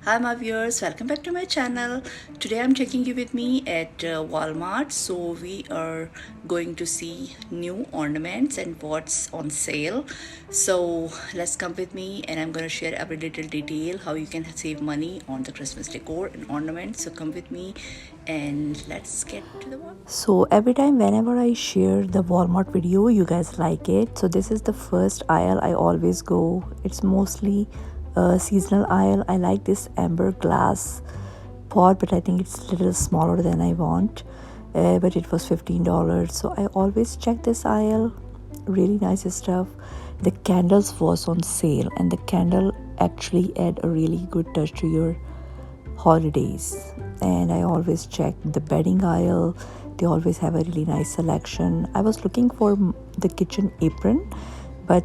Hi my viewers, welcome back to my channel. Today I'm taking you with me at Walmart. So we are going to see new ornaments and what's on sale. So let's come with me and I'm going to share every little detail how you can save money on the Christmas decor and ornaments. So come with me and let's get to the work. So every time whenever I share the Walmart video, you guys like it. So this is the first aisle I always go. It's mostly seasonal aisle. I like this amber glass pot, but I think it's a little smaller than I want. But it was $15, so I always check this aisle. Really nice stuff. The candles was on sale, and the candle actually add a really good touch to your holidays. And I always check the bedding aisle. They always have a really nice selection. I was looking for the kitchen apron, but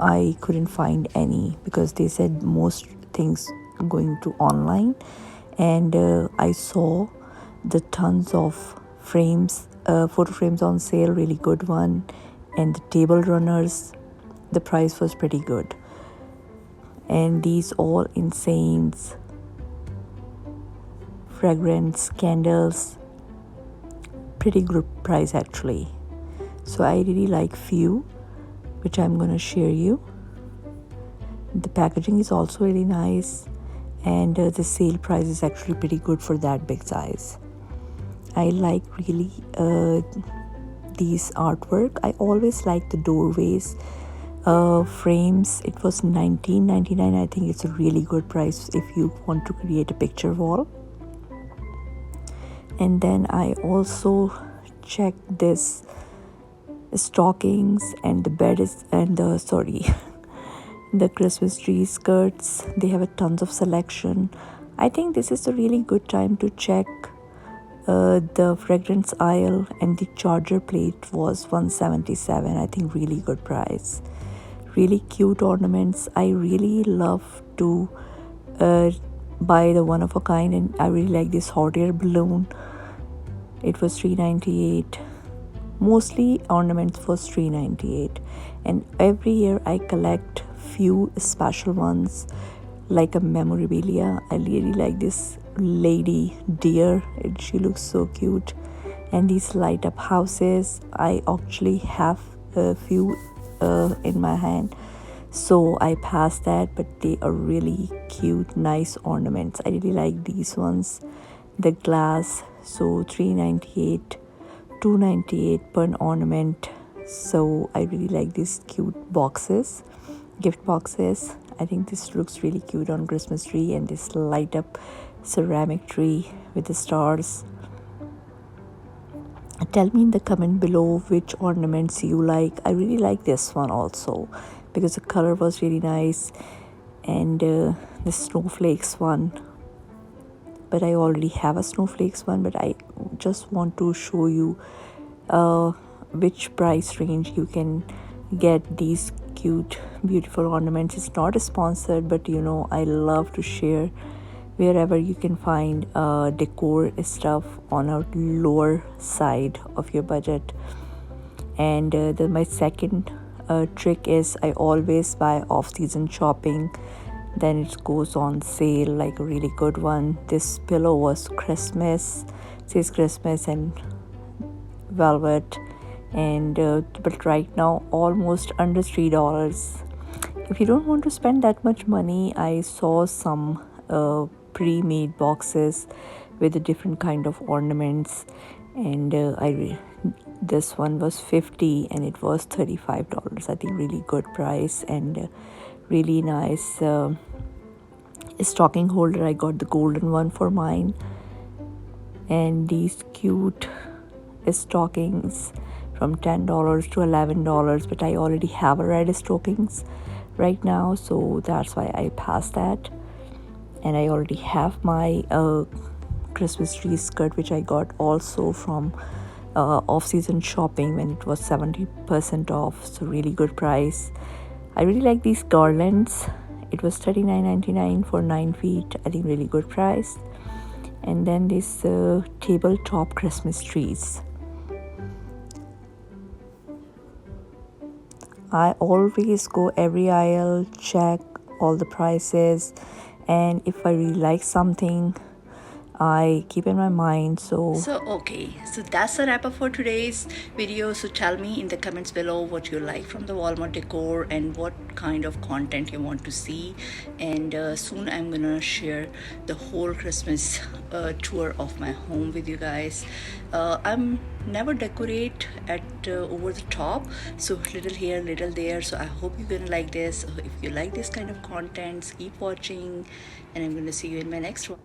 I couldn't find any because they said most things going to online. And I saw the tons of frames, photo frames on sale, really good one. And the table runners, the price was pretty good. And these all incense, fragrance, candles, pretty good price actually. So I really like few, which I'm gonna share you. The packaging is also really nice, and the sale price is actually pretty good for that big size. I like really these artwork. I always like the doorways frames. It was $19.99. I think it's a really good price if you want to create a picture wall. And then I also checked this stockings and the bed is and the the Christmas tree skirts. They have a tons of selection. I think this is a really good time to check the fragrance aisle, and the charger plate was $177. I think really good price. Really cute ornaments. I really love to buy the one of a kind, and I really like this hot air balloon. It was $3.98. Mostly ornaments was $3.98, and every year I collect few special ones like a memorabilia. I really like this lady deer. She looks so cute. And these light up houses, I actually have a few in my hand, so I passed that, but they are really cute, nice ornaments. I really like these ones. The glass, so $3.98, $2.98 per ornament. So I really like these cute boxes, gift boxes. I think this looks really cute on Christmas tree, and this light up ceramic tree with the stars. Tell me in the comment below which ornaments you like. I really like this one also because the color was really nice, and the snowflakes one, but I already have a snowflakes one, but I just want to show you which price range you can get these cute beautiful ornaments. It's not a sponsored, but I love to share wherever you can find decor stuff on a lower side of your budget. And my second trick is I always buy off-season shopping, then it goes on sale, like a really good one. This pillow was Christmas, says Christmas and velvet, and but right now almost under $3. If you don't want to spend that much money, I saw some pre-made boxes with a different kind of ornaments, and this one was $50 and it was $35. I think really good price, and really nice stocking holder. I got the golden one for mine, and these cute stockings from $10 to $11, but I already have a red stockings right now, so that's why I passed that. And I already have my Christmas tree skirt, which I got also from off-season shopping when it was 70% off, so really good price. I really like these garlands. It was $39.99 for 9 feet. I think really good price. And then this tabletop Christmas trees. I always go every aisle, check all the prices, and if I really like something, I keep in my mind. So Okay, so that's a wrap up for today's video. So tell me in the comments below what you like from the Walmart decor and what kind of content you want to see. And soon I'm gonna share the whole Christmas tour of my home with you guys. I'm never decorate at over the top, so little here, little there. So I hope you're gonna like this. If you like this kind of content, keep watching, and I'm gonna see you in my next one.